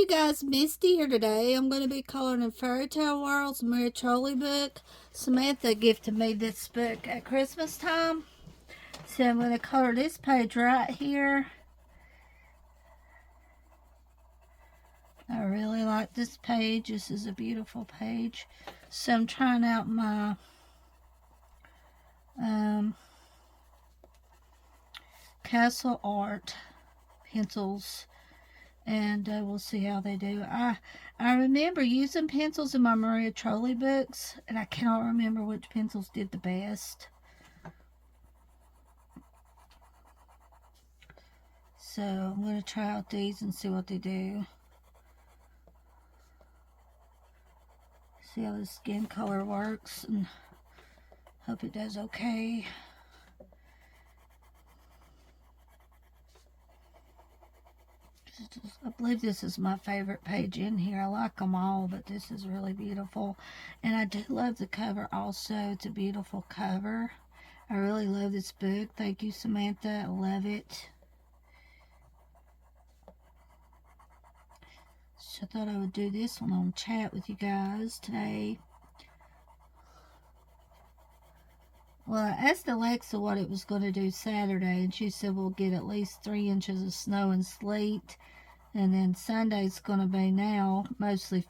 you guys, Misty here today. I'm going to be coloring in Fairytale World's Mary Trolle book. Samantha gifted me this book at Christmas time. So I'm going to color this page right here. I really like this page. This is a beautiful page. So I'm trying out my Castle Art pencils, and we'll see how they do. I remember using pencils in my Maria Trolle books, and I cannot remember which pencils did the best. So I'm going to try out these and see what they do. See how the skin color works, and hope it does okay. I believe this is my favorite page in here. I like them all, but this is really beautiful. And I do love the cover also. It's a beautiful cover. I really love this book. Thank you, Samantha. I love it. So I thought I would do this one on chat with you guys today. Well, I asked Alexa what it was going to do Saturday, and she said we'll get at least 3 inches of snow and sleet. And then Sunday's going to be now mostly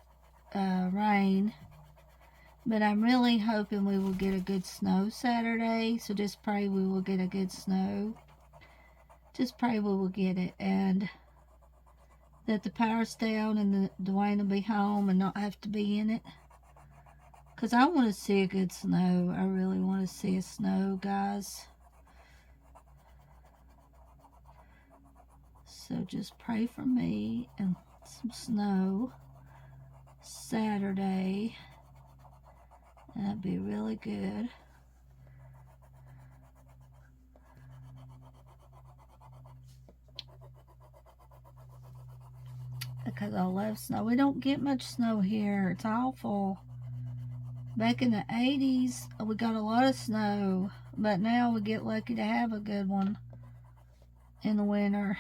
rain. But I'm really hoping we will get a good snow Saturday. So just pray we will get a good snow. Just pray we will get it. And that the power's down and Dwayne will be home and not have to be in it. Because I want to see a good snow. I really want to see a snow, guys. So just pray for me and some snow Saturday. That'd be really good. Because I love snow. We don't get much snow here. It's awful. Back in the 80s, we got a lot of snow. But now we get lucky to have a good one in the winter.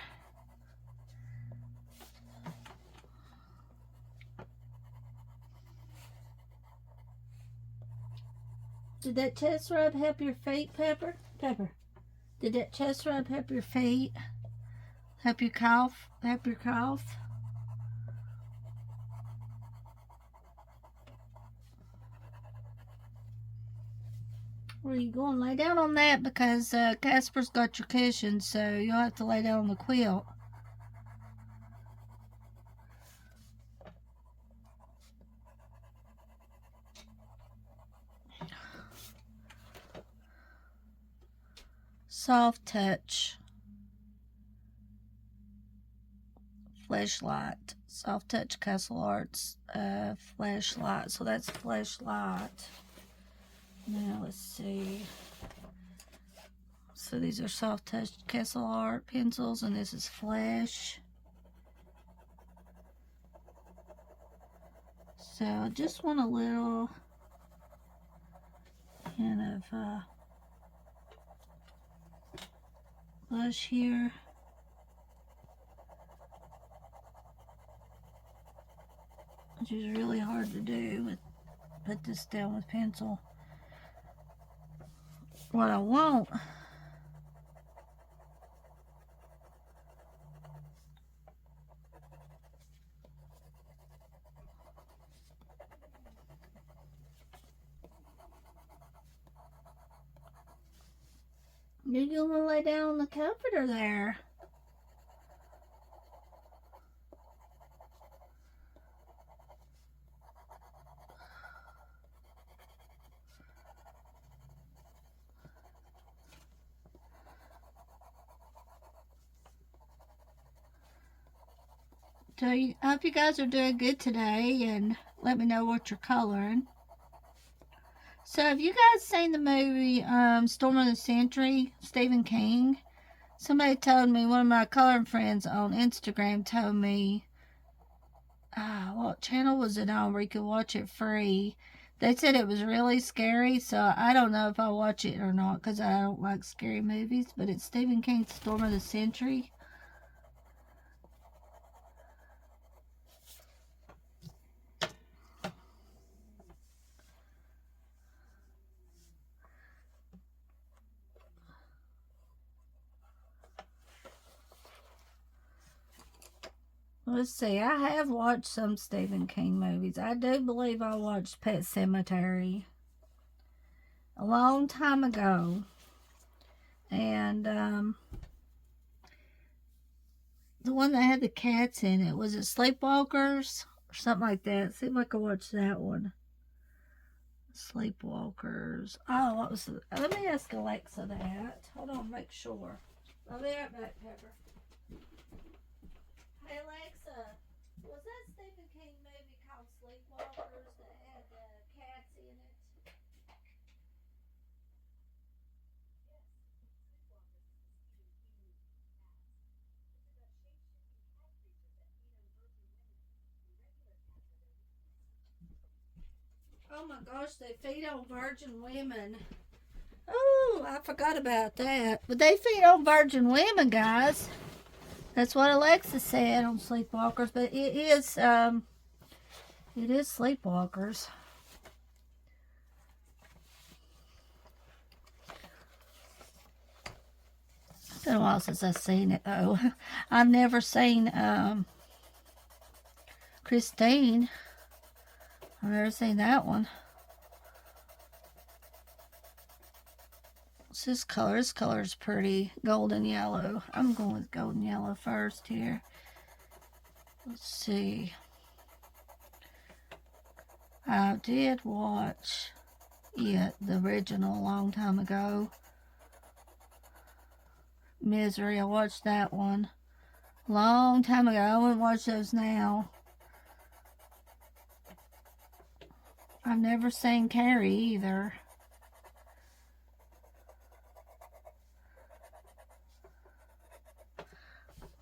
Did that chest rub help your feet, Pepper? Pepper, did that chest rub help your feet? Help your cough? Help your cough? Where are you going? Lay down on that because Casper's got your cushion, so you'll have to lay down on the quilt. Soft Touch Flashlight. Soft Touch Castle Arts Flashlight. So that's Flashlight. Now let's see. So these are Soft Touch Castle Art pencils, and this is Flash. So I just want a little kind of blush here. Which is really hard to do. Put this down with pencil. What I want you're going to lay down on the comforter there. So I hope you guys are doing good today, and let me know what you're coloring. So have you guys seen the movie Storm of the Century, Stephen King? Somebody told me, one of my coloring friends on Instagram told me, what channel was it on where you could watch it free? They said it was really scary, so I don't know if I'll watch it or not because I don't like scary movies, but it's Stephen King's Storm of the Century. Let's see. I have watched some Stephen King movies. I do believe I watched Pet Sematary a long time ago. And the one that had the cats in it, was it Sleepwalkers or something like that? See if I can watch that one. Sleepwalkers. Oh, what was the, let me ask Alexa that. Hold on, make sure. I'll be right back, Pepper. Hey Alexa, was that Stephen King movie called Sleepwalkers that had the cats in it? Oh my gosh, they feed on virgin women. Oh, I forgot about that. But they feed on virgin women, guys. That's what Alexa said on Sleepwalkers. But it is Sleepwalkers. It's been a while since I've seen it though. I've never seen Christine. I've never seen that one. What's this color? This color is pretty. Golden yellow. I'm going with golden yellow first here. Let's see. I did watch it, the original, a long time ago. Misery. I watched that one long time ago. I wouldn't watch those now. I've never seen Carrie either.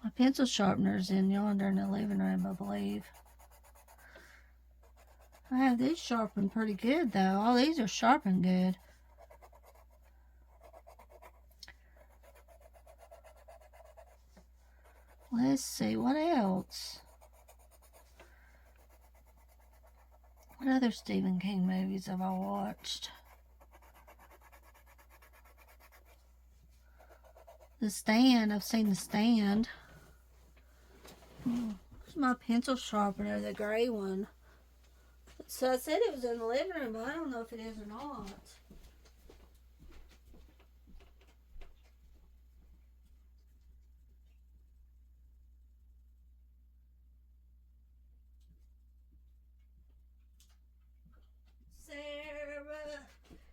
My pencil sharpener's in yonder in the living room, I believe. I have these sharpened pretty good, though. All these are sharpened good. Let's see, what else? What other Stephen King movies have I watched? The Stand. I've seen The Stand. Where's my pencil sharpener, the gray one? So I said it was in the living room, but I don't know if it is or not.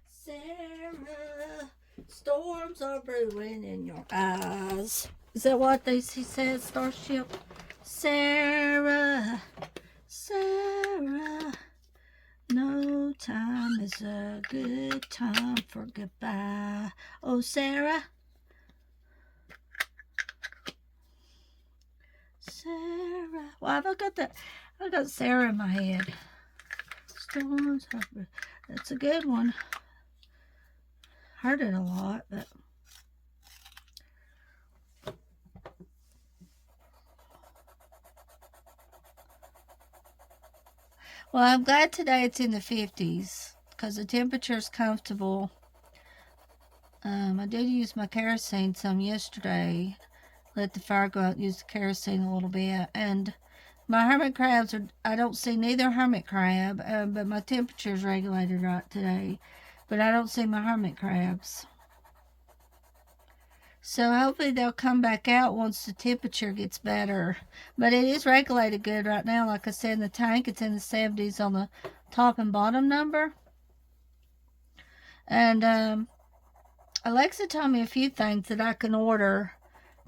Sarah, storms are brewing in your eyes. Is that what he said, Starship? Sarah, no time is a good time for goodbye. Oh, Sarah. Why have I got that? I got Sarah in my head. Storms are, that's a good one. Heard it a lot, but well, I'm glad today it's in the 50s because the temperature is comfortable. I did use my kerosene some yesterday. Let the fire go out and use the kerosene a little bit. And my hermit crabs are, I don't see neither hermit crab, but my temperature is regulated right today. But I don't see my hermit crabs. So hopefully they'll come back out once the temperature gets better. But it is regulated good right now. Like I said, in the tank, it's in the 70s on the top and bottom number. And Alexa told me a few things that I can order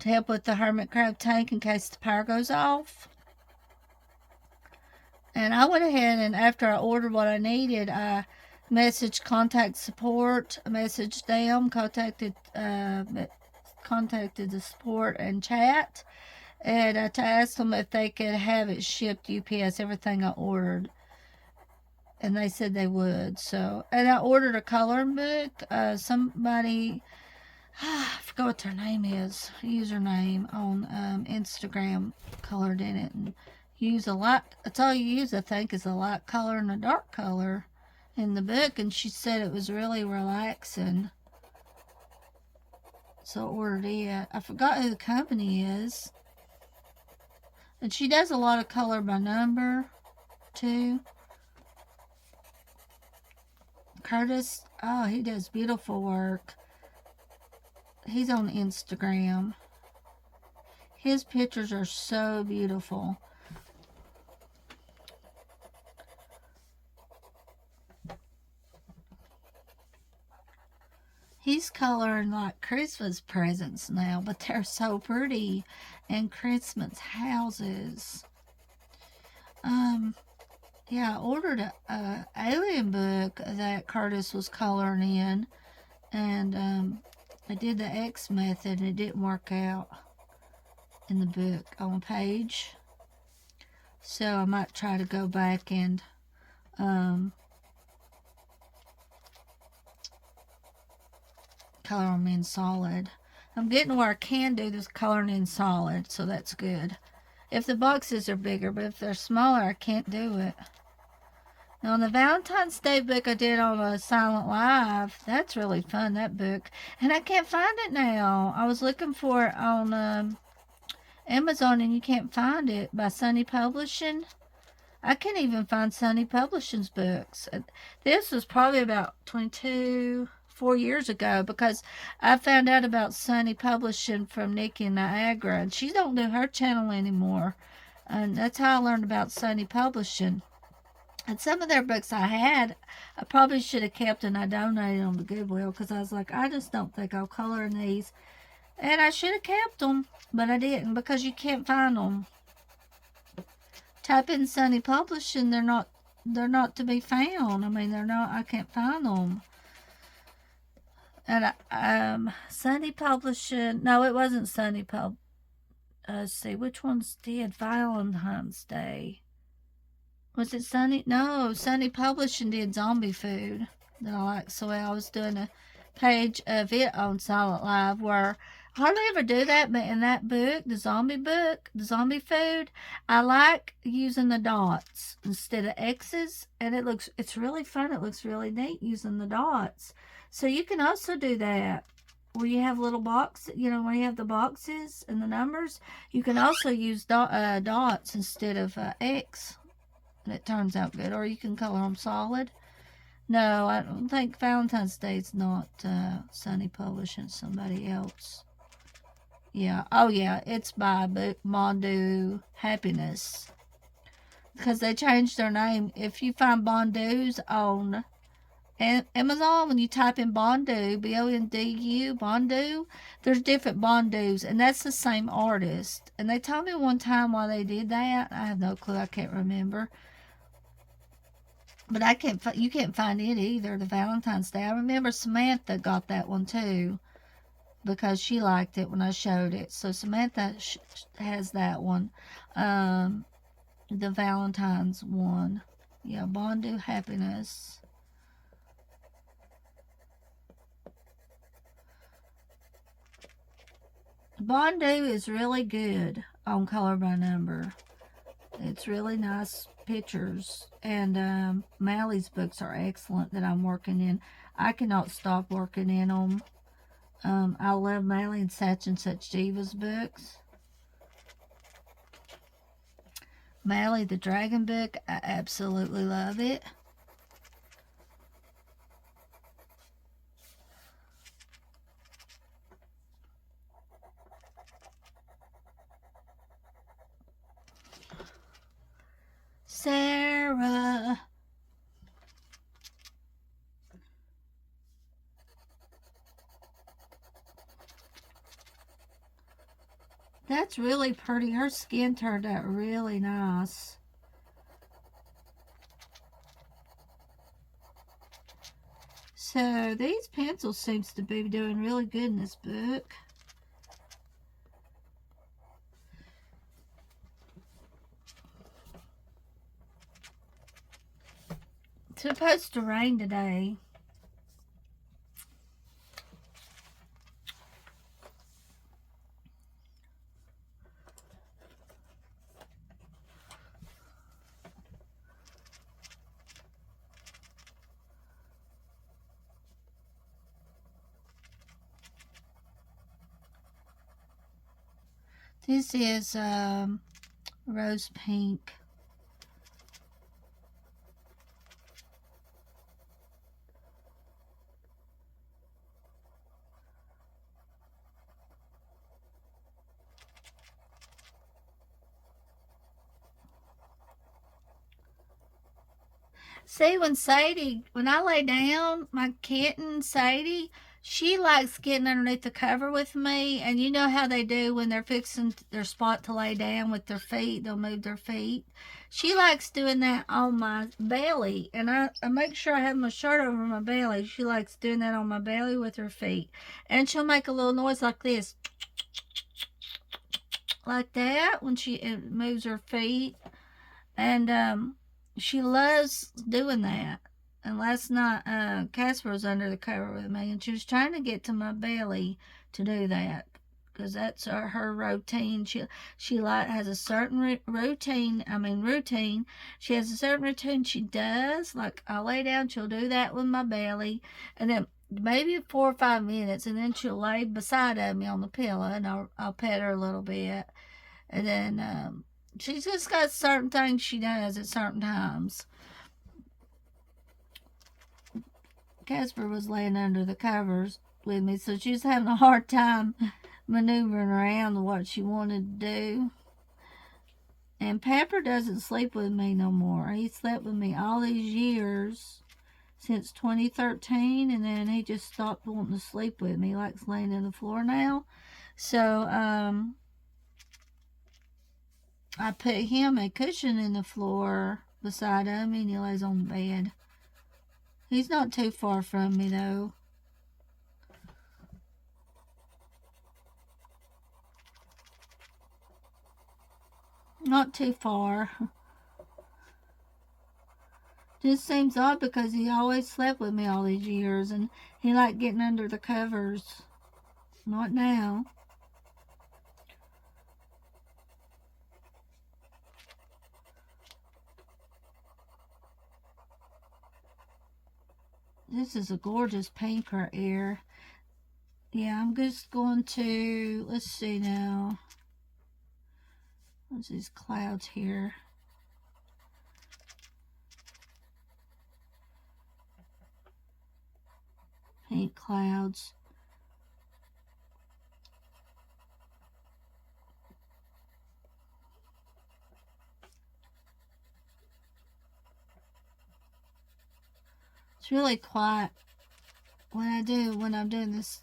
to help with the hermit crab tank in case the power goes off. And I went ahead and after I ordered what I needed, I messaged contact support, messaged them, contacted the support and chat, and I asked them if they could have it shipped UPS, everything I ordered, and they said they would. So, and I ordered a coloring book. Somebody, I forgot what their name is, username on Instagram, colored in it, and use a light, that's all you use, I think, is a light color and a dark color in the book, and she said it was really relaxing. So I ordered it. I forgot who the company is. And she does a lot of color by number, too. Curtis, oh, he does beautiful work. He's on Instagram. His pictures are so beautiful. He's coloring like Christmas presents now, but they're so pretty. And Christmas houses. Yeah, I ordered a alien book that Curtis was coloring in, and I did the X method and it didn't work out in the book on a page. So I might try to go back and color them in solid. I'm getting where I can do this coloring in solid, so that's good. If the boxes are bigger, but if they're smaller, I can't do it. Now, on the Valentine's Day book I did on a Silent Live, that's really fun, that book. And I can't find it now. I was looking for it on Amazon, and you can't find it by Sunny Publishing. I can't even find Sunny Publishing's books. This was probably about 4 years ago, because I found out about Sunny Publishing from Nikki in Niagara, and she don't do her channel anymore. And that's how I learned about Sunny Publishing. And some of their books I probably should have kept, and I donated them to Goodwill, because I was like, I just don't think I'll color in these. And I should have kept them, but I didn't, because you can't find them. Type in Sunny Publishing, they're not to be found. I mean, I can't find them. And Sunny Publishing, no, it wasn't Sunny let's see, which ones did Valentine's Day? Was it Sunny? No, Sunny Publishing did zombie food that I like so well. I was doing a page of it on Silent Live where I hardly ever do that, but in that book, the zombie food, I like using the dots instead of X's, and it's really fun. It looks really neat using the dots. So you can also do that where you have little boxes, where you have the boxes and the numbers. You can also use dots instead of X, and it turns out good. Or you can color them solid. No, I don't think Valentine's Day is not Sunny Publishing. Somebody else. Yeah. Oh, yeah. It's by Bondu Happiness. Because they changed their name. If you find Bondu's on Amazon, when you type in Bondu, B-O-N-D-U, Bondu, there's different Bondus. And that's the same artist. And they told me one time why they did that. I have no clue. I can't remember. But you can't find it either, the Valentine's Day. I remember Samantha got that one too, because she liked it when I showed it. So Samantha has that one, the Valentine's one. Yeah, Bondu Happiness. Bondu is really good on color by number. It's really nice pictures, and Mally's books are excellent that I'm working in. I cannot stop working in them. I love Mally and Such Diva's books. Mally the Dragon book, I absolutely love it. Sarah. That's really pretty. Her skin turned out really nice. So these pencils seems to be doing really good in this book. It's supposed to rain today. This is rose pink. See, when I lay down, my kitten, Sadie, she likes getting underneath the cover with me. And you know how they do when they're fixing their spot to lay down with their feet, they'll move their feet. She likes doing that on my belly. And I make sure I have my shirt over my belly. She likes doing that on my belly with her feet. And she'll make a little noise like this, like that, when she moves her feet. And she loves doing that. And last night, Casper was under the cover with me, and she was trying to get to my belly to do that, because that's her routine. She has a certain routine. Routine. She has a certain routine she does. Like, I'll lay down, she'll do that with my belly, and then maybe 4 or 5 minutes, and then she'll lay beside of me on the pillow, and I'll pet her a little bit, and then she's just got certain things she does at certain times. Casper was laying under the covers with me, so she was having a hard time maneuvering around what she wanted to do. And Pepper doesn't sleep with me no more. He slept with me all these years, since 2013, and then he just stopped wanting to sleep with me. He likes laying on the floor now. So, I put him a cushion in the floor beside him, and he lays on the bed. He's not too far from me, though. Not too far. Just seems odd because he always slept with me all these years, and he liked getting under the covers. Not now. This is a gorgeous pink right here. Yeah, I'm just going to, let's see now. What's these clouds here? Pink clouds. It's really quiet when I'm doing this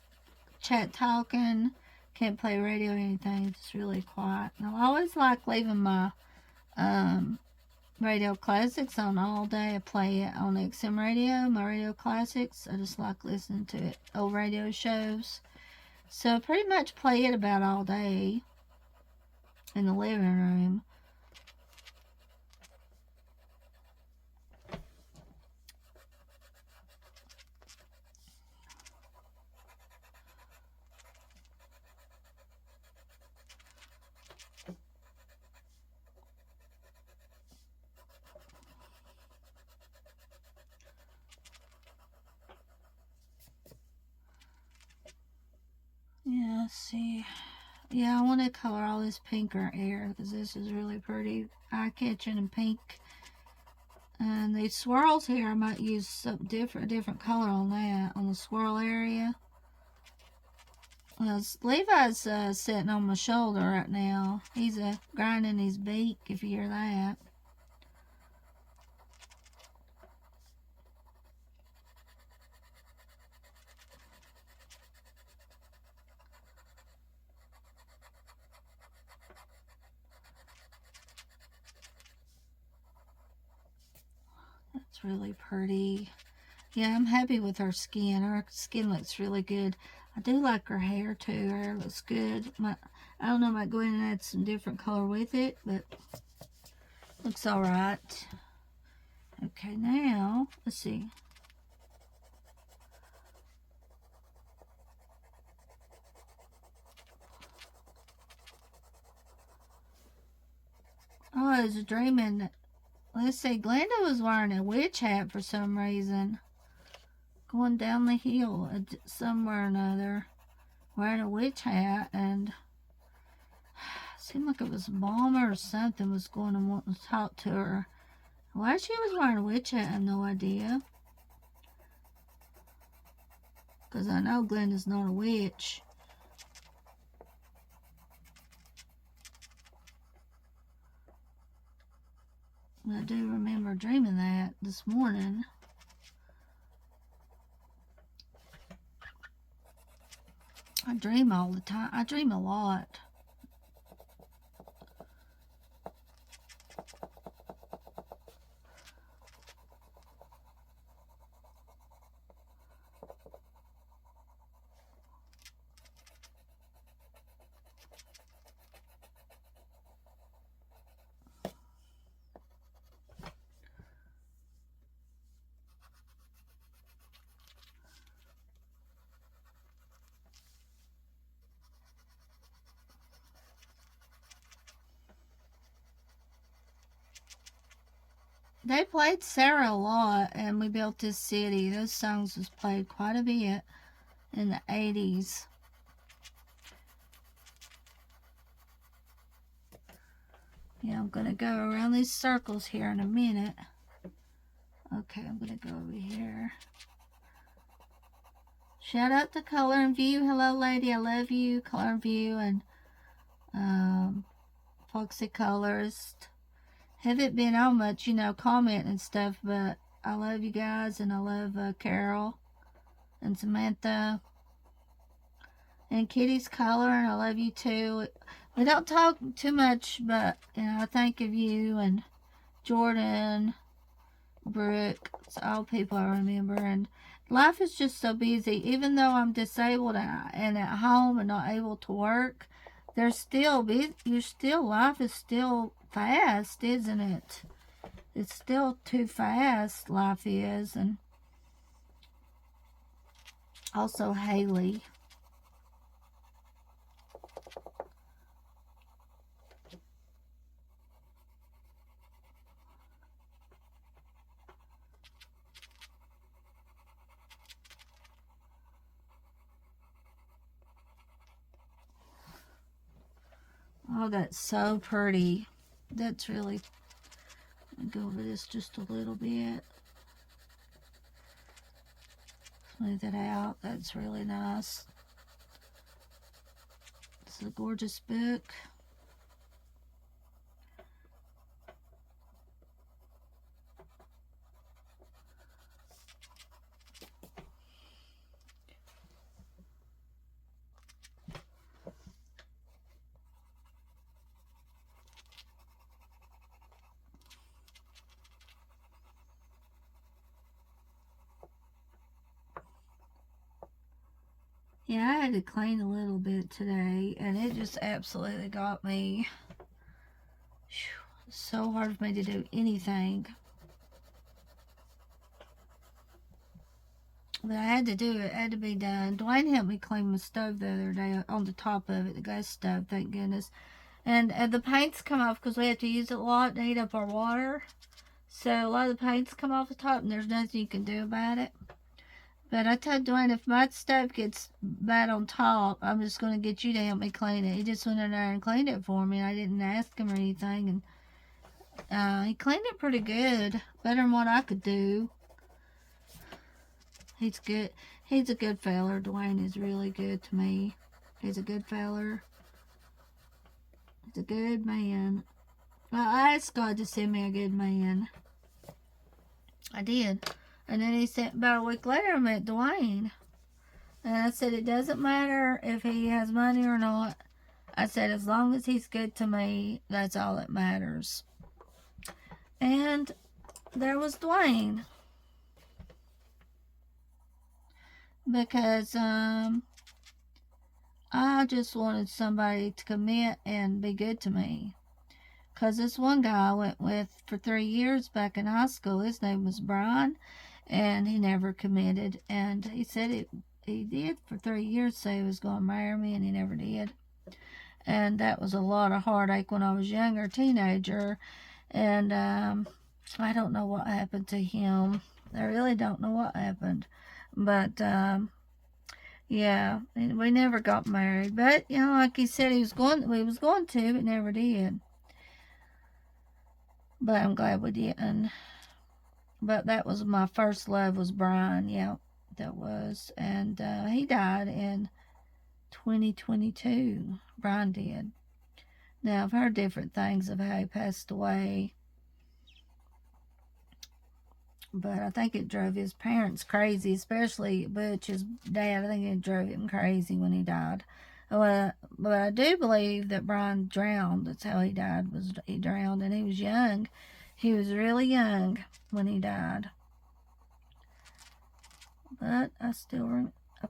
chat talking. Can't play radio or anything. It's really quiet. And I always like leaving my radio classics on all day. I play it on XM radio, my radio classics. I just like listening to it, old radio shows. So I pretty much play it about all day in the living room. Yeah, let's see. Yeah, I want to color all this pink right here because this is really pretty, eye-catching and pink. And these swirls here, I might use some different color on that, on the swirl area. Well, Levi's sitting on my shoulder right now. He's grinding his beak, if you hear that. That's really pretty. Yeah, I'm happy with her skin. Her skin looks really good. I do like her hair too. Her hair looks good. I don't know, I might go in and add some different color with it, but looks alright. Okay, now, let's see. Oh, I was dreaming. Let's see, Glenda was wearing a witch hat for some reason. Going down the hill somewhere or another. Wearing a witch hat, and Seemed like it was Balmer or something was going to want to talk to her. Why she was wearing a witch hat, I have no idea. Because I know Glenda's not a witch. I do remember dreaming that this morning. I dream all the time. I dream a lot. They played Sarah a lot, and We Built This City. Those songs was played quite a bit in the 80s. Yeah, I'm going to go around these circles here in a minute. Okay, I'm going to go over here. Shout out to Color and View. Hello, lady. I love you. Color and View and Foxy Colorist. Haven't been on much, comment and stuff, but I love you guys, and I love Carol and Samantha and Kitty's Color, and I love you too. We don't talk too much, but I think of you and Jordan, Brooke. It's all people I remember, and life is just so busy. Even though I'm disabled and at home and not able to work, life is still fast, isn't it? It's still too fast, life is. And also Haley. Oh, that's so pretty. That's really... I'll go over this just a little bit. Smooth it out. That's really nice. It's a gorgeous book. Yeah, I had to clean a little bit today, and it just absolutely got me. It's so hard for me to do anything. But I had to do it. It had to be done. Dwayne helped me clean my stove the other day on the top of it, the gas stove, thank goodness. And the paint's come off because we have to use it a lot to heat up our water. So a lot of the paint's come off the top, and there's nothing you can do about it. But I told Dwayne, if my stuff gets bad on top, I'm just going to get you to help me clean it. He just went in there and cleaned it for me. I didn't ask him or anything. And he cleaned it pretty good. Better than what I could do. He's good. He's a good feller. Dwayne is really good to me. He's a good feller. He's a good man. I asked God to send me a good man. I did. And then he sent, about a week later, I met Dwayne. And I said, it doesn't matter if he has money or not. I said, as long as he's good to me, that's all that matters. And there was Dwayne. Because I just wanted somebody to commit and be good to me. Because this one guy I went with for 3 years back in high school, his name was Brian. And he never committed. And he said he did for 3 years say he was going to marry me, and he never did. And that was a lot of heartache when I was younger, teenager. And I don't know what happened to him. I really don't know what happened. But Yeah, and we never got married. But, you know, like he said we was going to, but never did. But I'm glad we didn't. But that was my first love was Brian. Yeah, that was. And he died in 2022. Brian did. Now, I've heard different things of how he passed away. But I think it drove his parents crazy, especially Butch, his dad. I think it drove him crazy when he died. But I do believe that Brian drowned. That's how he died. Was he drowned, and he was young. He was really young when he died. But I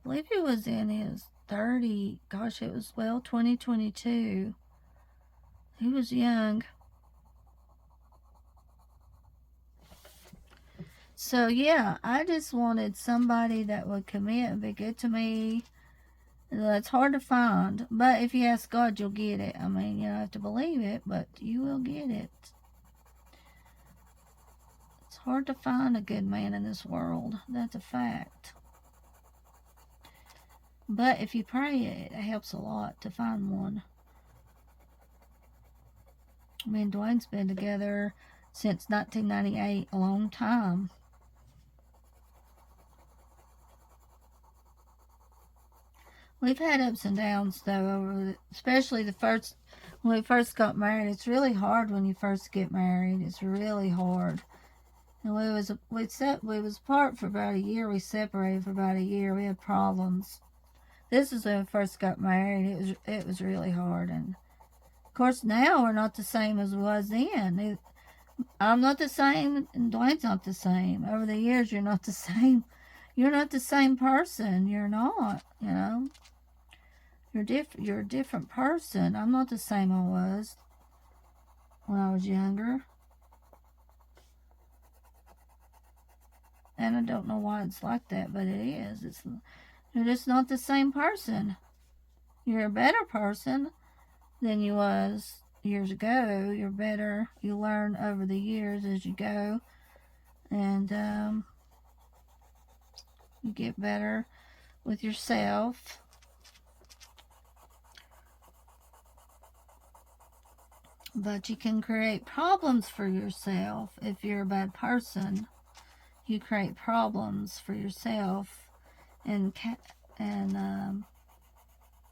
believe he was in his 30. Gosh, it was 2022. He was young. So, yeah, I just wanted somebody that would commit and be good to me. It's hard to find, but if you ask God, you'll get it. I mean, you don't have to believe it, but you will get it. It's hard to find a good man in this world. That's a fact. But if you pray, it helps a lot to find one. Me and Dwayne's been together since 1998, a long time. We've had ups and downs though, especially when we first got married. It's really hard when you first get married. It's really hard. And we was apart for about a year. We separated for about a year. We had problems. This is when we first got married. It was really hard. And of course now we're not the same as we was then. I'm not the same, and Dwayne's not the same. Over the years, you're not the same. You're not the same person. You're not. You know. You're a different person. I'm not the same I was when I was younger. And I don't know why it's like that, but it is. You're just not the same person. You're a better person than you was years ago. You're better. You learn over the years as you go. And you get better with yourself. But you can create problems for yourself if you're a bad person. You create problems for yourself, and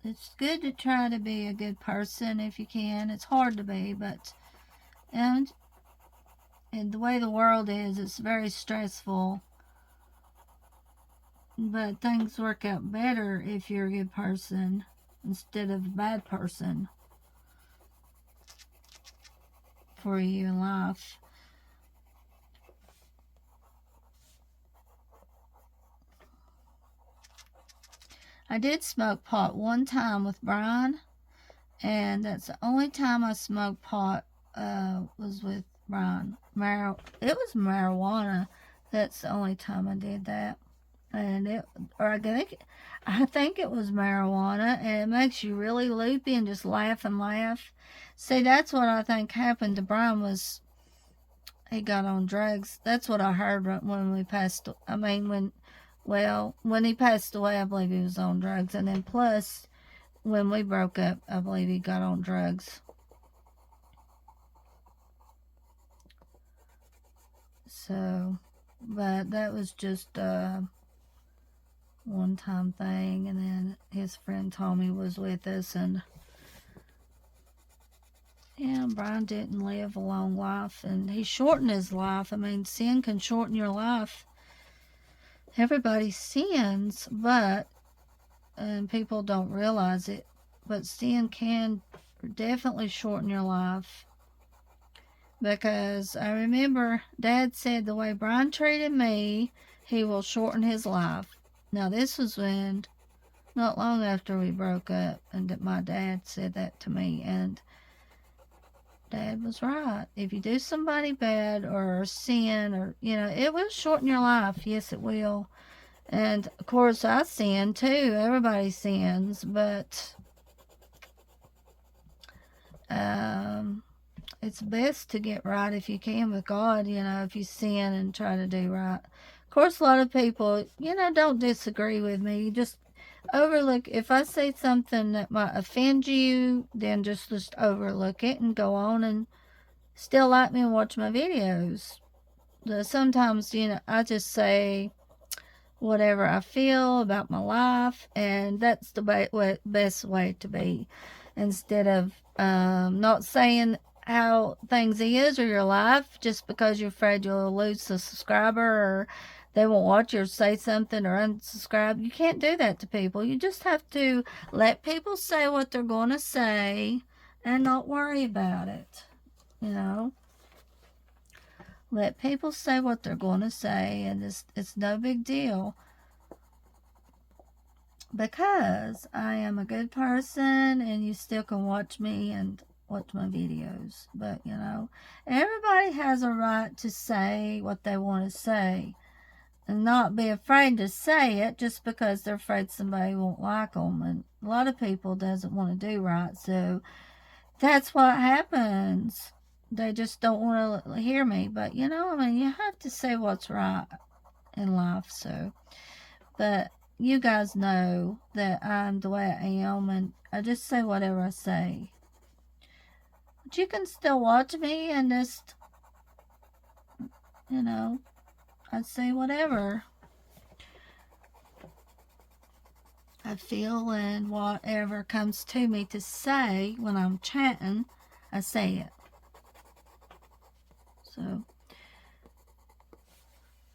it's good to try to be a good person if you can. It's hard to be, but and the way the world is, it's very stressful. But things work out better if you're a good person instead of a bad person for you in life. I did smoke pot one time with Brian, and that's the only time I smoked pot was with Brian. It was marijuana. That's the only time I did that. And I think it was marijuana, and it makes you really loopy and just laugh and laugh. See, that's what I think happened to Brian was he got on drugs. That's what I heard when we passed. I mean, when he passed away, I believe he was on drugs, and then plus when we broke up, I believe he got on drugs. So, but that was just one-time thing, and then his friend Tommy was with us, and yeah, Brian didn't live a long life, and he shortened his life. I mean, sin can shorten your life. Everybody sins, but and people don't realize it, but sin can definitely shorten your life. Because I remember Dad said the way Brian treated me, he will shorten his life. Now, this was not long after we broke up, and my dad said that to me, and Dad was right. If you do somebody bad or sin, or, it will shorten your life. Yes, it will. And, of course, I sin, too. Everybody sins, but it's best to get right if you can with God, if you sin and try to do right. Of course, a lot of people, don't disagree with me. overlook. If I say something that might offend you, then just overlook it and go on and still like me and watch my videos. Sometimes, I just say whatever I feel about my life, and that's the best way to be. Instead of not saying how things is or your life just because you're afraid you'll lose a subscriber or they won't watch you or say something or unsubscribe. You can't do that to people. You just have to let people say what they're going to say and not worry about it. You know, let people say what they're going to say, and it's no big deal. Because I am a good person and you still can watch me and watch my videos. But, everybody has a right to say what they want to say and not be afraid to say it just because they're afraid somebody won't like them. And a lot of people doesn't want to do right. So that's what happens. They just don't want to hear me. But, you have to say what's right in life. But you guys know that I'm the way I am, and I just say whatever I say. But you can still watch me and just, I say whatever I feel, and whatever comes to me to say when I'm chatting, I say it. So,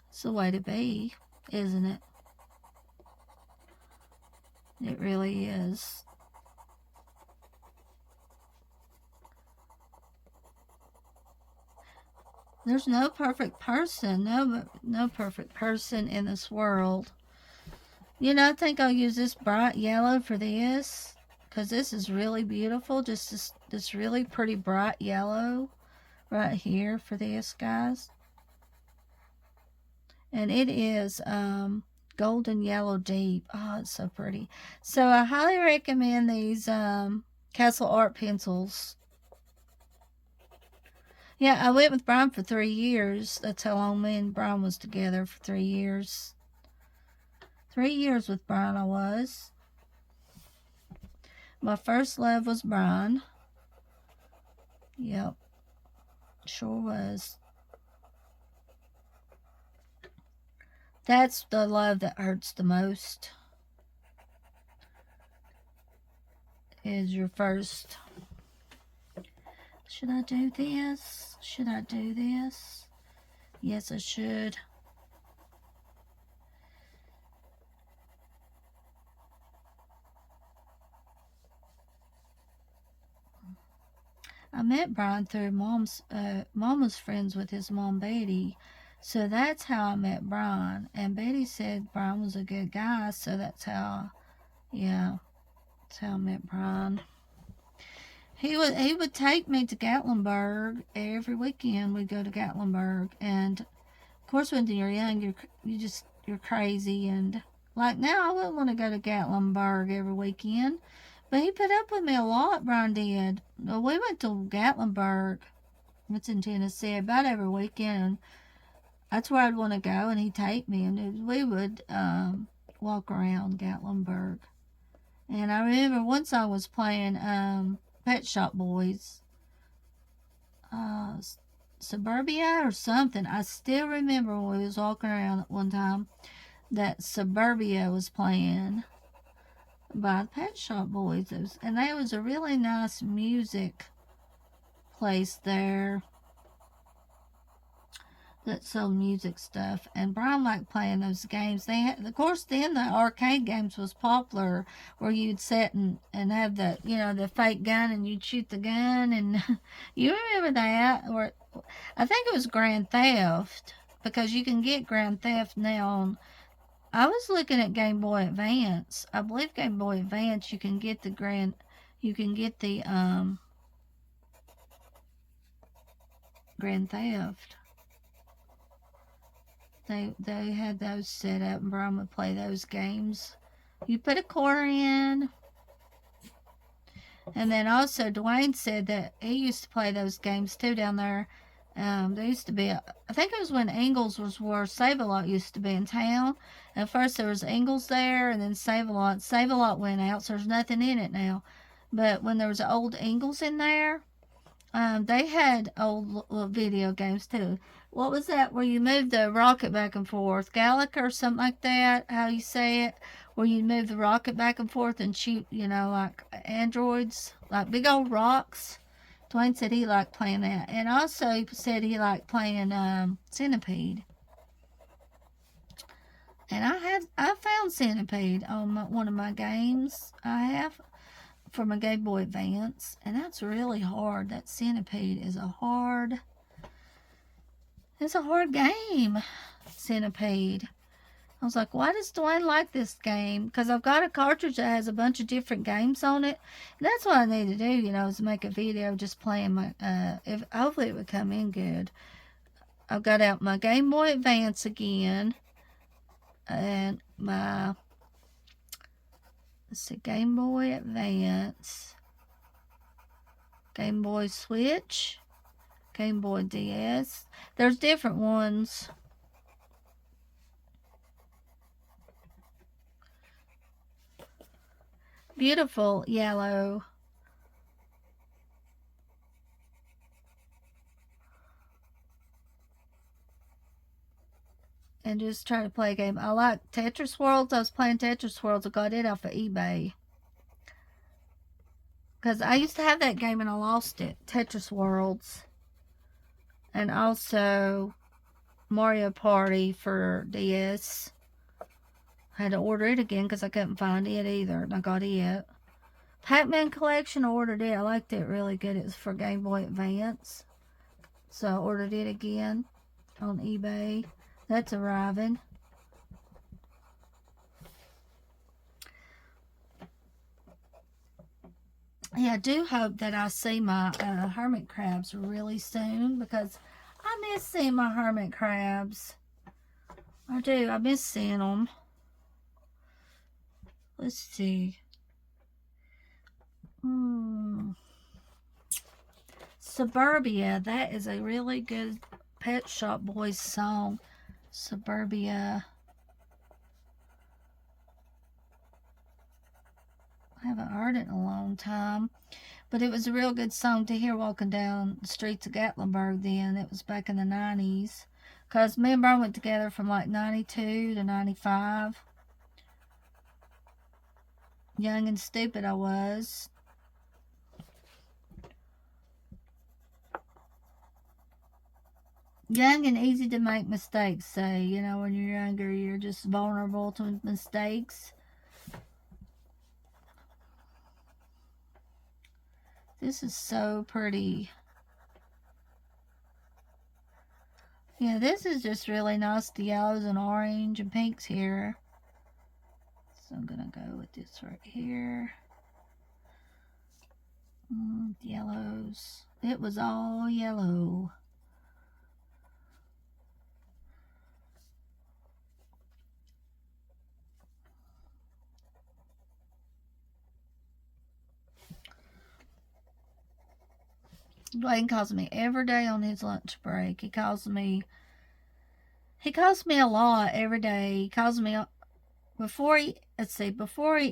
it's the way to be, isn't it? It really is. There's no perfect person, no perfect person in this world. I think I'll use this bright yellow for this, because this is really beautiful. Just this really pretty bright yellow right here for this, guys. And it is golden yellow deep. Oh, it's so pretty. So I highly recommend these Castle Art pencils. Yeah, I went with Brian for 3 years. That's how long me and Brian was together, for 3 years. 3 years with Brian I was. My first love was Brian. Yep, sure was. That's the love that hurts the most. Is your first. Should I do this? Should I do this? Yes, I should. I met Brian through Mom was friends with his mom, Betty. So that's how I met Brian. And Betty said Brian was a good guy, so that's how I met Brian. He would take me to Gatlinburg every weekend. We'd go to Gatlinburg, and of course, when you're young, you're crazy, and like now, I wouldn't want to go to Gatlinburg every weekend. But he put up with me a lot, Brian did. Well, we went to Gatlinburg, it's in Tennessee, about every weekend. That's where I'd want to go, and he'd take me, and we would walk around Gatlinburg. And I remember once I was playing Pet Shop Boys, Suburbia or something. I still remember when we was walking around at one time that Suburbia was playing by the Pet Shop Boys. And there was a really nice music place there that sold music stuff, and Brian liked playing those games. They had, of course, then the arcade games was popular, where you'd sit and have the fake gun, and you'd shoot the gun, and you remember that? Or I think it was Grand Theft, because you can get Grand Theft now on. I was looking at Game Boy Advance. I believe Game Boy Advance you can get the Grand Theft. They had those set up, and Brian would play those games. You put a quarter in. And then also Dwayne said that he used to play those games too down there There used to be, I think it was when Ingles was where Save-A-Lot used to be in town. At first there was Ingles there, and then Save-A-Lot. Save-A-Lot went out, so there's nothing in it now. But when there was old Ingles in there, they had old video games too. What was that where you moved the rocket back and forth? Gallic or something like that, how you say it? Where you move the rocket back and forth and shoot, like androids, like big old rocks. Dwayne said he liked playing that. And also he said he liked playing Centipede. And I found Centipede on one of my games. I have for my Game Boy Advance, and that's really hard. That Centipede is it's a hard game. Centipede. I was like, why does Dwayne like this game? Because I've got a cartridge that has a bunch of different games on it. And that's what I need to do, is make a video just playing my, hopefully it would come in good. I've got out my Game Boy Advance again. And my, let's see, Game Boy Advance. Game Boy Switch. Game Boy DS. There's different ones. Beautiful yellow. And just try to play a game. I like Tetris Worlds. I was playing Tetris Worlds. I got it off of eBay. Because I used to have that game and I lost it. Tetris Worlds. And also Mario Party for DS. I had to order it again because I couldn't find it either. And I got it. Pac-Man Collection, I ordered it. I liked it really good. It was for Game Boy Advance. So I ordered it again on eBay. That's arriving. Yeah, I do hope that I see my hermit crabs really soon because I miss seeing my hermit crabs. I do. I miss seeing them. Let's see. Suburbia. That is a really good Pet Shop Boys song. Suburbia. I haven't heard it in a long time. But it was a real good song to hear walking down the streets of Gatlinburg then. It was back in the 90s. Because me and Brian went together from like 92 to 95. Young and stupid I was. Young and easy to make mistakes, say. When you're younger, you're just vulnerable to mistakes. This is so pretty. Yeah, this is just really nice. The yellows and orange and pinks here. So I'm going to go with this right here. Yellows. It was all yellow. Dwayne calls me every day on his lunch break. He calls me a lot every day. He calls me before he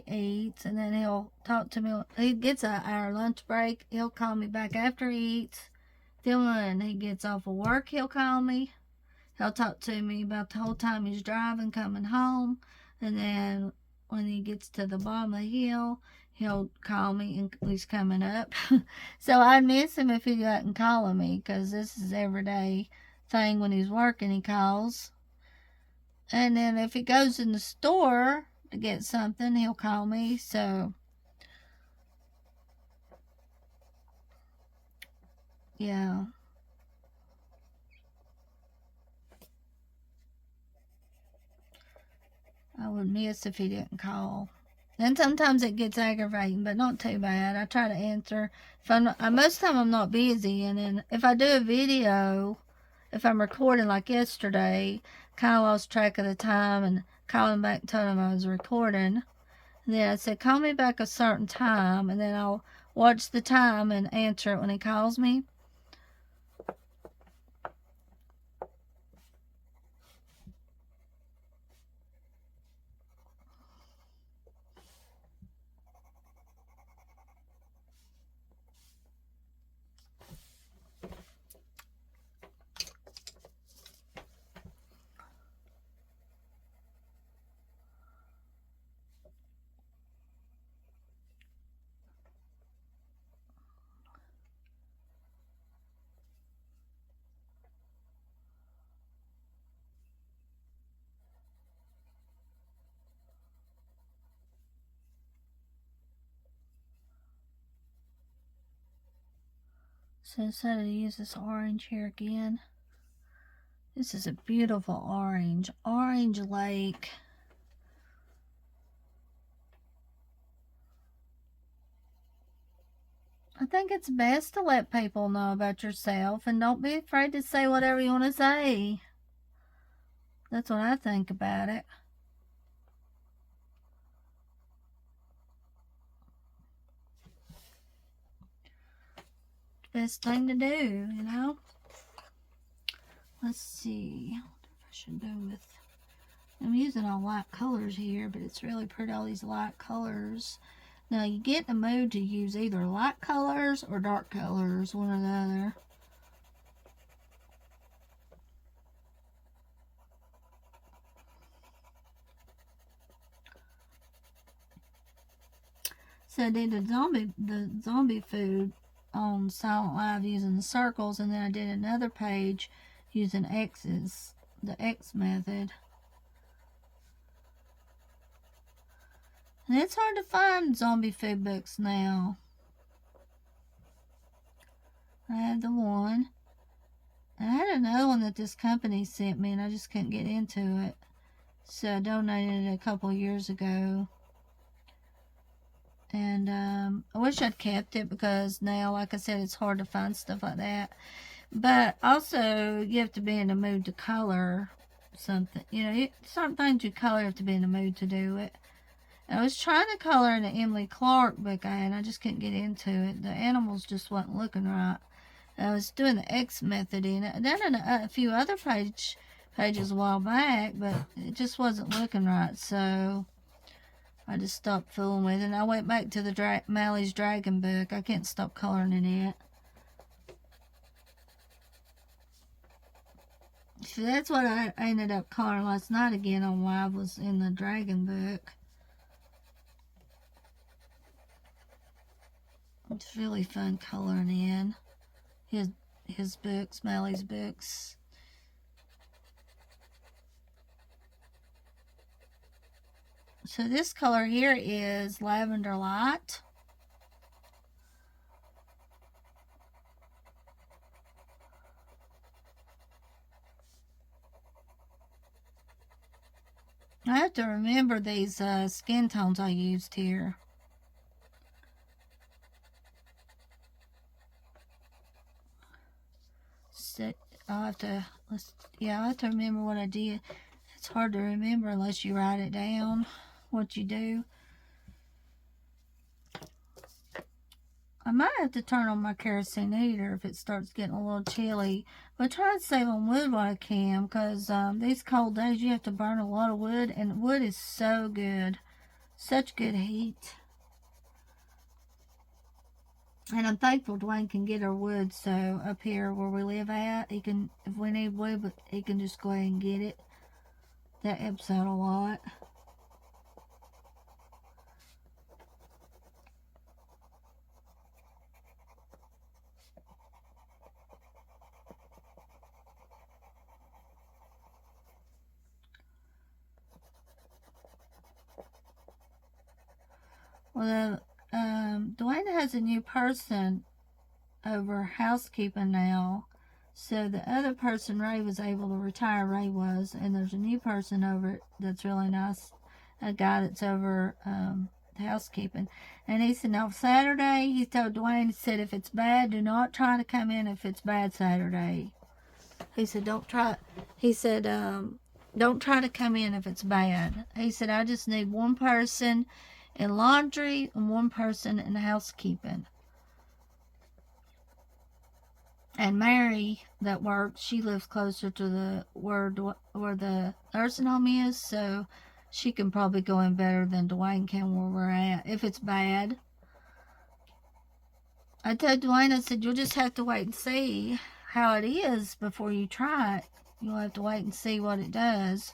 eats, and then he'll talk to me. He gets our lunch break. He'll call me back after he eats. Then when he gets off of work, he'll call me. He'll talk to me about the whole time he's driving, coming home. And then when he gets to the bottom of the hill, he'll call me and he's coming up. So I miss him if he doesn't call me, because this is everyday thing. When he's working, he calls. And then if he goes in the store to get something, he'll call me. So yeah, I would miss if he didn't call. And sometimes it gets aggravating, but not too bad. I try to answer. If I'm not, most of the time I'm not busy, and then if I do a video, if I'm recording like yesterday, kind of lost track of the time and calling back and telling him I was recording. And then I said, call me back a certain time, and then I'll watch the time and answer it when he calls me. So I decided to use this orange here again. This is a beautiful orange. Orange Lake. I think it's best to let people know about yourself and don't be afraid to say whatever you want to say. That's what I think about it. Best thing to do, you know? Let's see. I wonder if I should go with... I'm using all light colors here, but it's really pretty, all these light colors. Now, you get in the mood to use either light colors or dark colors, one or the other. So I did the zombie food on Silent Live using the circles, and then I did another page using X's, the X method. And it's hard to find zombie food books now. I had the one. And I had another one that this company sent me, and I just couldn't get into it. So I donated it a couple years ago. And I wish I'd kept it because now, like I said, it's hard to find stuff like that. But also, you have to be in the mood to color something. You know, certain things you color, you have to be in the mood to do it. I was trying to color in the Emily Clark book, and I just couldn't get into it. The animals just wasn't looking right. I was doing the X method in it. I done a few other pages a while back, but it just wasn't looking right. So I just stopped fooling with it. And I went back to the Mally's Dragon book. I can't stop coloring in it. So that's what I ended up coloring last night again on live, was in the Dragon book. It's really fun coloring in his books, Mally's books. So this color here is Lavender Light. I have to remember these skin tones I used here. So I'll have to remember what I did. It's hard to remember unless you write it down, what you do. I might have to turn on my kerosene heater if it starts getting a little chilly. But try to save on wood while I can, because these cold days you have to burn a lot of wood, and wood is so good. Such good heat. And I'm thankful Dwayne can get our wood, so up here where we live at, he can, if we need wood, but he can just go ahead and get it. That helps out a lot. Well, Dwayne has a new person over housekeeping now. So the other person, Ray, was able to retire. Ray was, and there's a new person over that's really nice. A guy that's over housekeeping. And he said, now Saturday, he told Dwayne, he said, if it's bad, do not try to come in if it's bad Saturday. He said, don't try to come in if it's bad. He said, I just need one person in laundry and one person in housekeeping. And Mary, that works, she lives closer to where the nursing home is, so she can probably go in better than Dwayne can where we're at, if it's bad. I told Dwayne, I said, you'll just have to wait and see how it is before you try it. You'll have to wait and see what it does.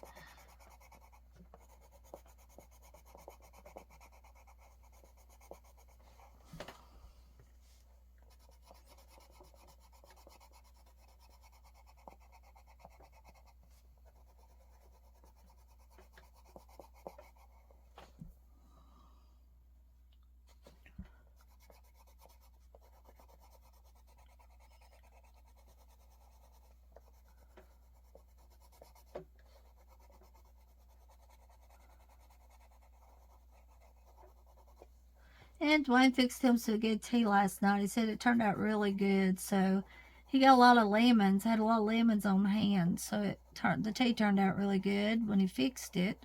And Dwayne fixed him some good tea last night. He said it turned out really good. So he got a lot of lemons, had a lot of lemons on hand. So the tea turned out really good when he fixed it.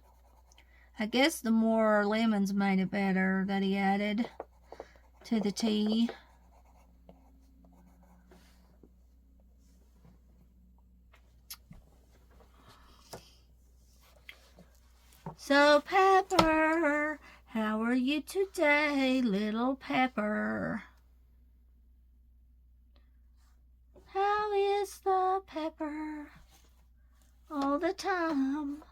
I guess the more lemons made it better that he added to the tea. So, Pepper, how are you today, little Pepper? How is the pepper all the time?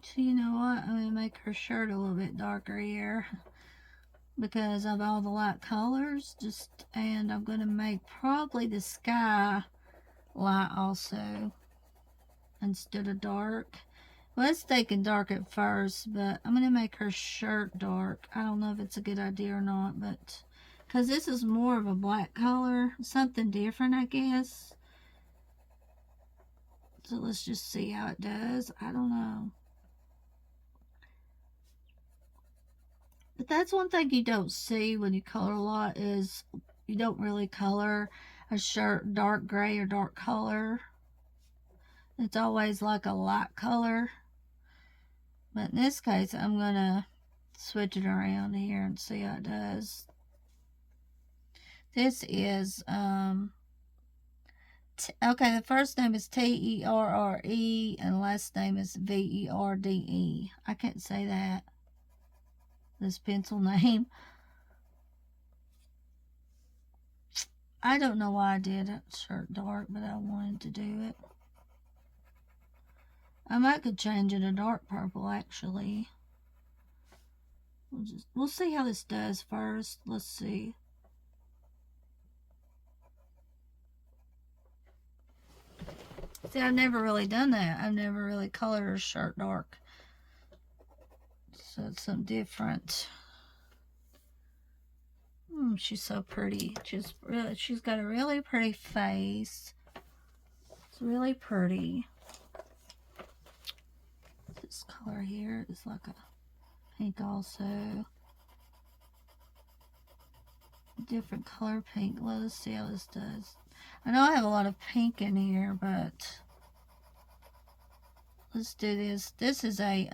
So you know what? I'm going to make her shirt a little bit darker here because of all the light colors. And I'm going to make probably the sky light also instead of dark. Well, I was thinking dark at first, but I'm going to make her shirt dark. I don't know if it's a good idea or not, but because this is more of a black color, something different, I guess. So let's just see how it does. I don't know. But that's one thing you don't see when you color a lot is you don't really color a shirt dark gray or dark color. It's always like a light color. But in this case, I'm going to switch it around here and see how it does. This is, okay, the first name is Terre and last name is Verde. I can't say that. This pencil name. I don't know why I did that shirt dark, but I wanted to do it. I might could change it to dark purple, actually. We'll see how this does first. Let's see. See, I've never really done that. I've never really colored a shirt dark. So it's something different. She's so pretty. She's got a really pretty face. It's really pretty. This color here is like a pink also. Different color pink. Let's see how this does. I know I have a lot of pink in here, but let's do this. This is a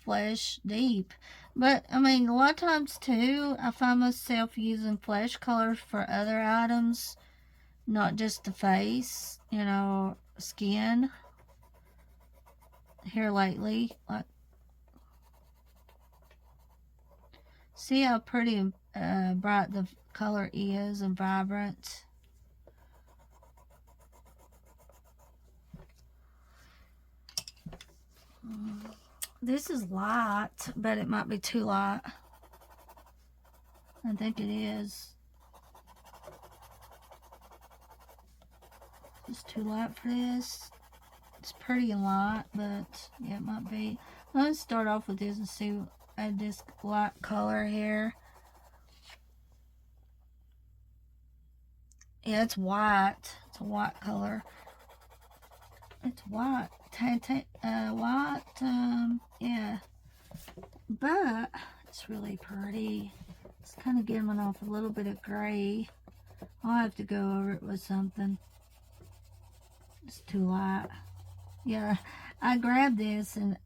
flesh deep, but I mean a lot of times too I find myself using flesh colors for other items, not just the face, you know, skin here lately. Like, see how pretty and bright the color is and vibrant. This is light, but it might be too light. I think it is. It's too light for this. It's pretty and light, but yeah, it might be. Let's start off with this and see. Add this light color here. Yeah, it's white. It's a white color. It's white. White. Yeah. But it's really pretty. It's kind of giving off a little bit of gray. I'll have to go over it with something. It's too light. Yeah, I grabbed this and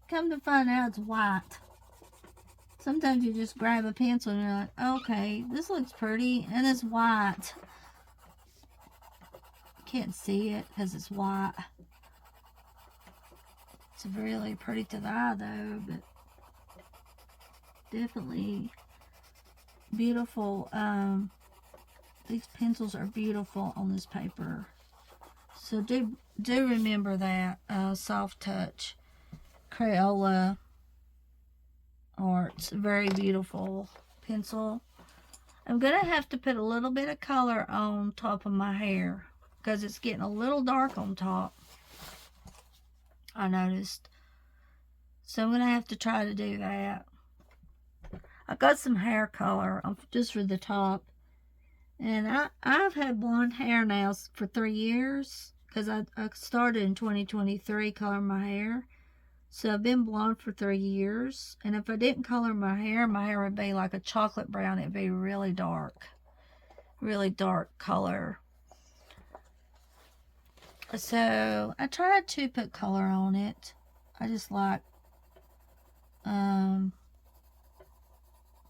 come to find out it's white. Sometimes you just grab a pencil and you're like, okay, this looks pretty, and it's white. Can't see it because it's white. It's really pretty to the eye though, but definitely beautiful. These pencils are beautiful on this paper. So do remember that Soft Touch Crayola Arts. Very beautiful pencil. I'm going to have to put a little bit of color on top of my hair because it's getting a little dark on top, I noticed. So I'm going to have to try to do that. I got some hair color just for the top. And I've had blonde hair now for 3 years because I started in 2023 coloring my hair. So I've been blonde for 3 years. And if I didn't color my hair would be like a chocolate brown. It'd be really dark color. So I tried to put color on it. I just like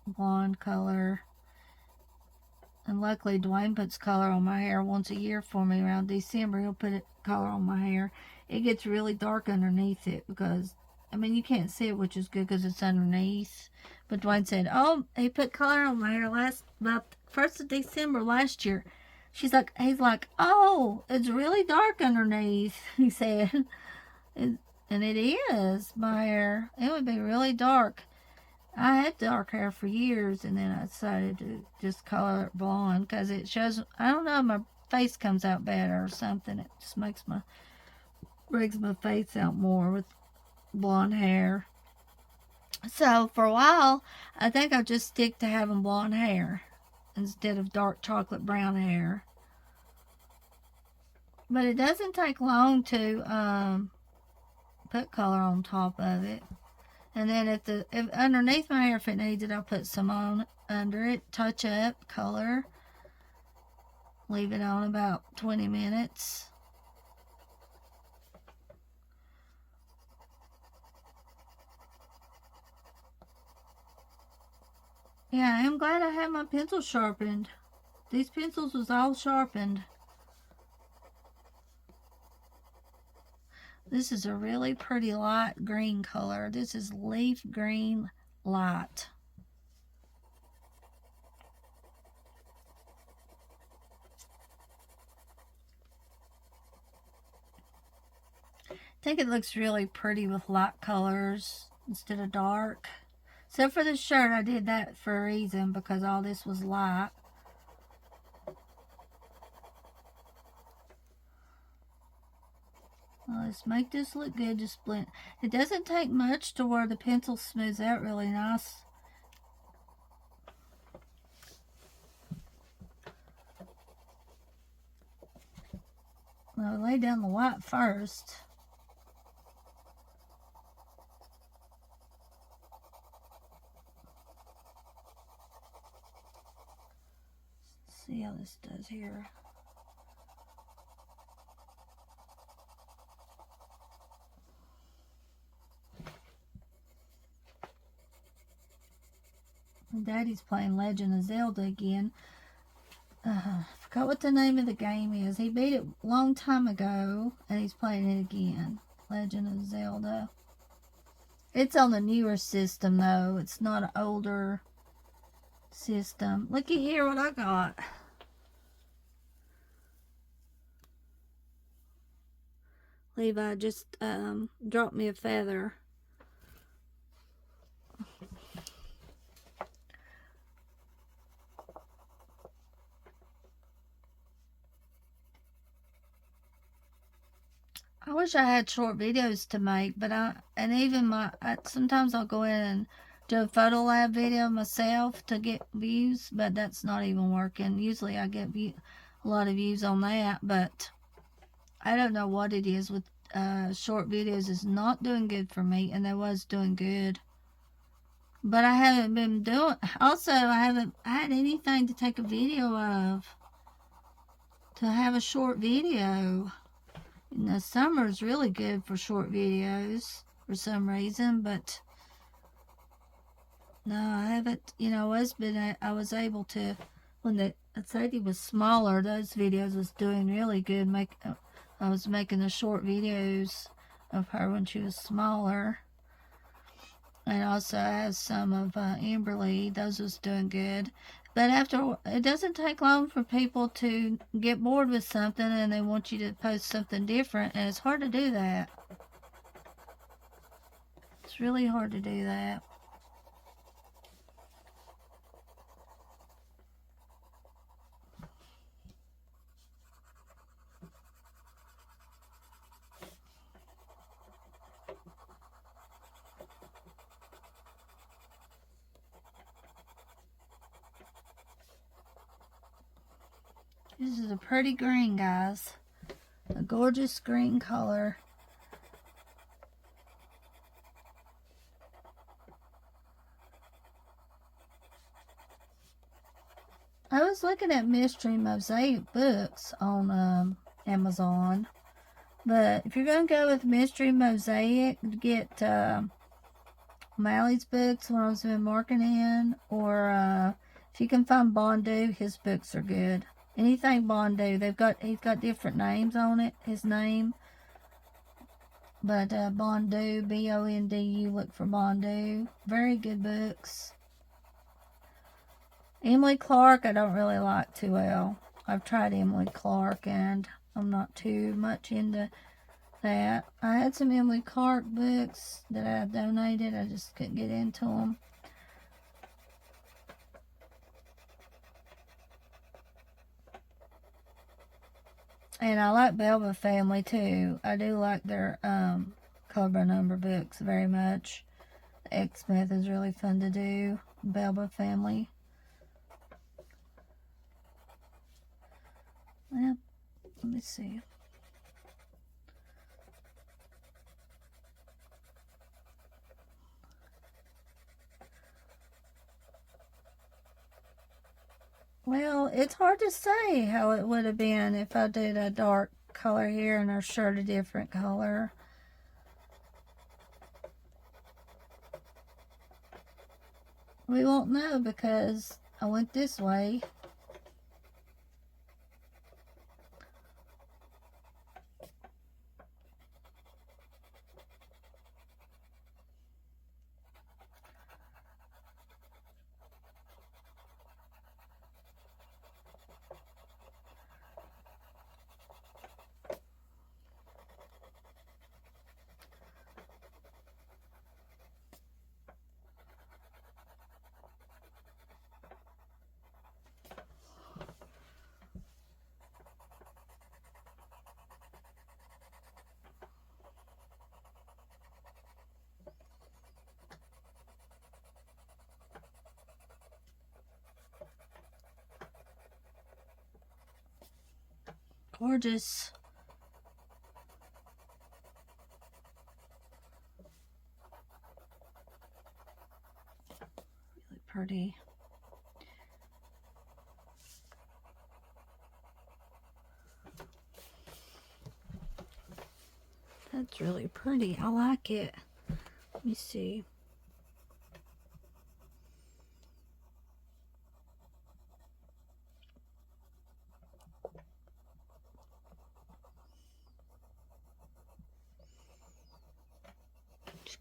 blonde color. And luckily Dwayne puts color on my hair once a year for me. Around December he'll put color on my hair. It gets really dark underneath it because, I mean, you can't see it, which is good because it's underneath. But Dwayne said, oh, he put color on my hair about 1st of December last year. He's like, oh, it's really dark underneath, he said. And it is, my hair. It would be really dark. I had dark hair for years, and then I decided to just color it blonde because it shows, I don't know, my face comes out better or something. It just brings my face out more with blonde hair. So for a while, I think I'll just stick to having blonde hair instead of dark chocolate brown hair. But it doesn't take long to put color on top of it. And then if underneath my hair, if it needs it, I'll put some on under it. Touch up, color. Leave it on about 20 minutes. Yeah, I'm glad I had my pencil sharpened. These pencils was all sharpened. This is a really pretty light green color. This is leaf green light. I think it looks really pretty with light colors instead of dark. Except for this shirt, I did that for a reason because all this was light. Well, let's make this look good. Just blend. It doesn't take much to where the pencil smooths out really nice. I'll lay down the white first. Let's see how this does here. Daddy's playing Legend of Zelda again. I forgot what the name of the game is. He beat it a long time ago, and he's playing it again. Legend of Zelda. It's on the newer system, though. It's not an older system. Looky here what I got. Levi just dropped me a feather. I wish I had short videos to make, but sometimes I'll go in and do a photo lab video myself to get views, but that's not even working. Usually I get a lot of views on that, but I don't know what it is with short videos. Is not doing good for me, and they was doing good. But I haven't been doing, also I haven't had anything to take a video of, to have a short video. And the summer is really good for short videos for some reason, but no, I haven't. I was able to, when the Sadie was smaller, those videos was doing really good. I was making the short videos of her when she was smaller, and also I have some of Amberly. Those was doing good. But it doesn't take long for people to get bored with something and they want you to post something different, and it's hard to do that. It's really hard to do that. This is a pretty green, guys. A gorgeous green color. I was looking at Mystery Mosaic books on Amazon. But if you're going to go with Mystery Mosaic, get Malley's books, one I've been working in, or if you can find Bondu, his books are good. Anything Bondu, he's got different names on it, his name. But Bondu, B-O-N-D-U, look for Bondu. Very good books. Emily Clark, I don't really like too well. I've tried Emily Clark and I'm not too much into that. I had some Emily Clark books that I donated. I just couldn't get into them. And I like Belva Family too. I do like their cover number books very much. X-Myth is really fun to do. Belva Family. Well, let me see. Well, it's hard to say how it would have been if I did a dark color here and her shirt a different color. We won't know because I went this way. Gorgeous. Really pretty. That's really pretty. I like it. Let me see.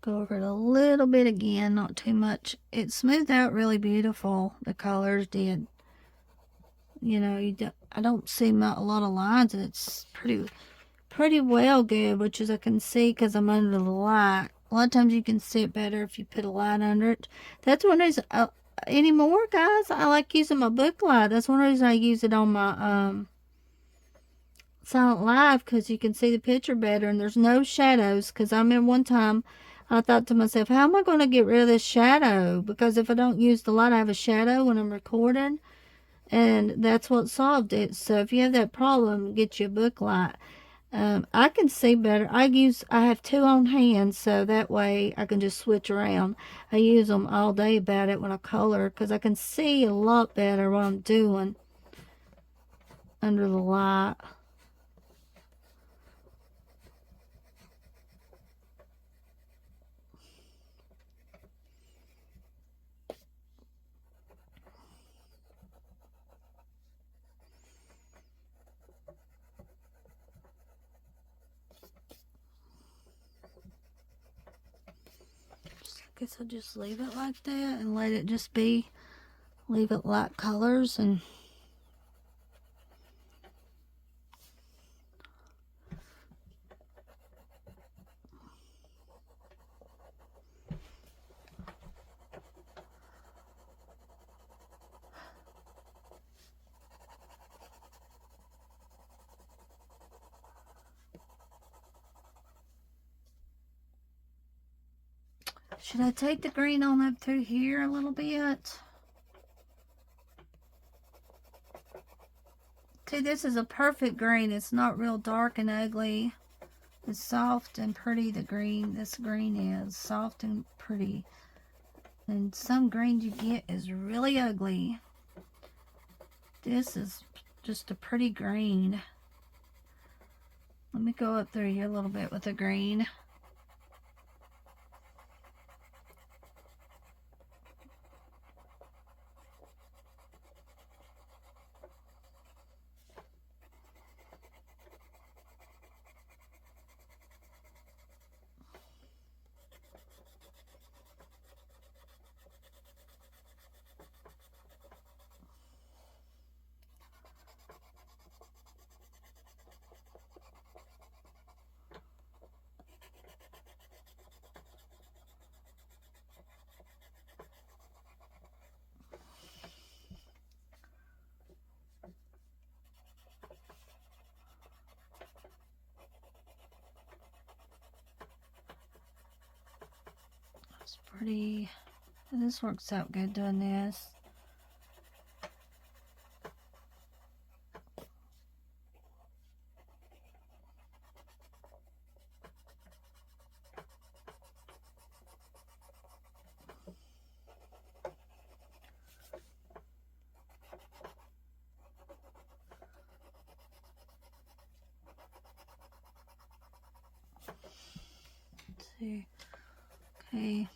Go over it a little bit again, not too much. It smoothed out really beautiful. The colors did. You know, I don't see a lot of lines. It's pretty well good, which is I can see because I'm under the light. A lot of times you can see it better if you put a light under it. That's one reason. Anymore, guys, I like using my book light. That's one reason I use it on my Silent Live, because you can see the picture better and there's no shadows. Because I remember one time I thought to myself, how am I going to get rid of this shadow? Because if I don't use the light, I have a shadow when I'm recording. And that's what solved it. So if you have that problem, get you a book light. I can see better. I have two on hand, so that way I can just switch around. I use them all day about it when I color, because I can see a lot better what I'm doing under the light. I guess I'll just leave it like that and let it just be, leave it light colors. And should I take the green on up through here a little bit? See, this is a perfect green. It's not real dark and ugly. It's soft and pretty, the green. This green is soft and pretty. And some green you get is really ugly. This is just a pretty green. Let me go up through here a little bit with the green. It's pretty. This works out good doing this. Let's see. Okay.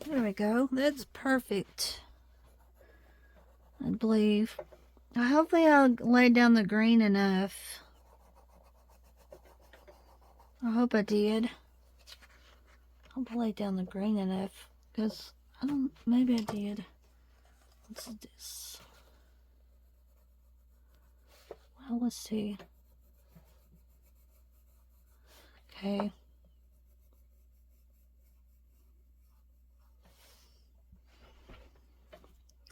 There we go. That's perfect, I believe. Hopefully I laid down the green enough. I hope I did. I hope I laid down the green enough. Because, I don't, maybe I did. What's this? Well, let's see. Okay.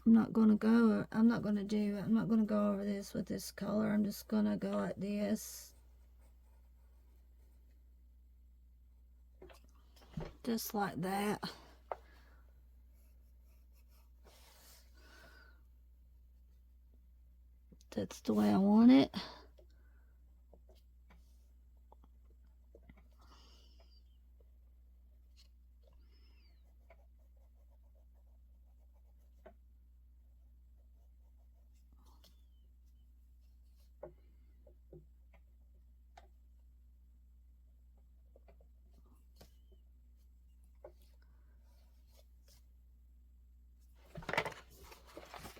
I'm not going to go over this with this color. I'm just going to go like this. Just like that. That's the way I want it.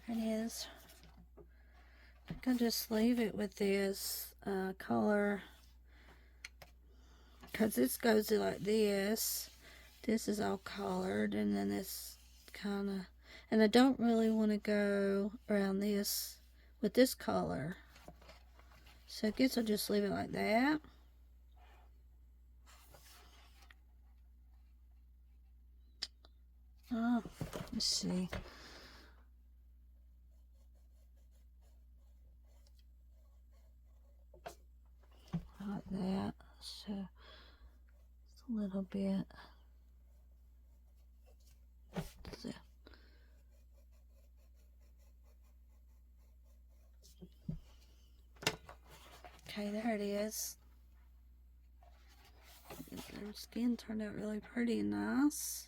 It is. I can just leave it with this color, because this goes like this. This is all colored, and then this kind of, and I don't really want to go around this with this color, so I guess I'll just leave it like that. Oh, let's see. Like that. So it's a little bit. So. Okay, there it is. Their skin turned out really pretty and nice.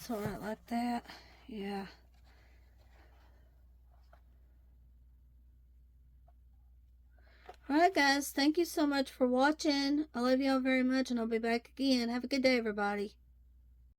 That's all right like that. Yeah. Alright guys, thank you so much for watching. I love y'all very much and I'll be back again. Have a good day everybody.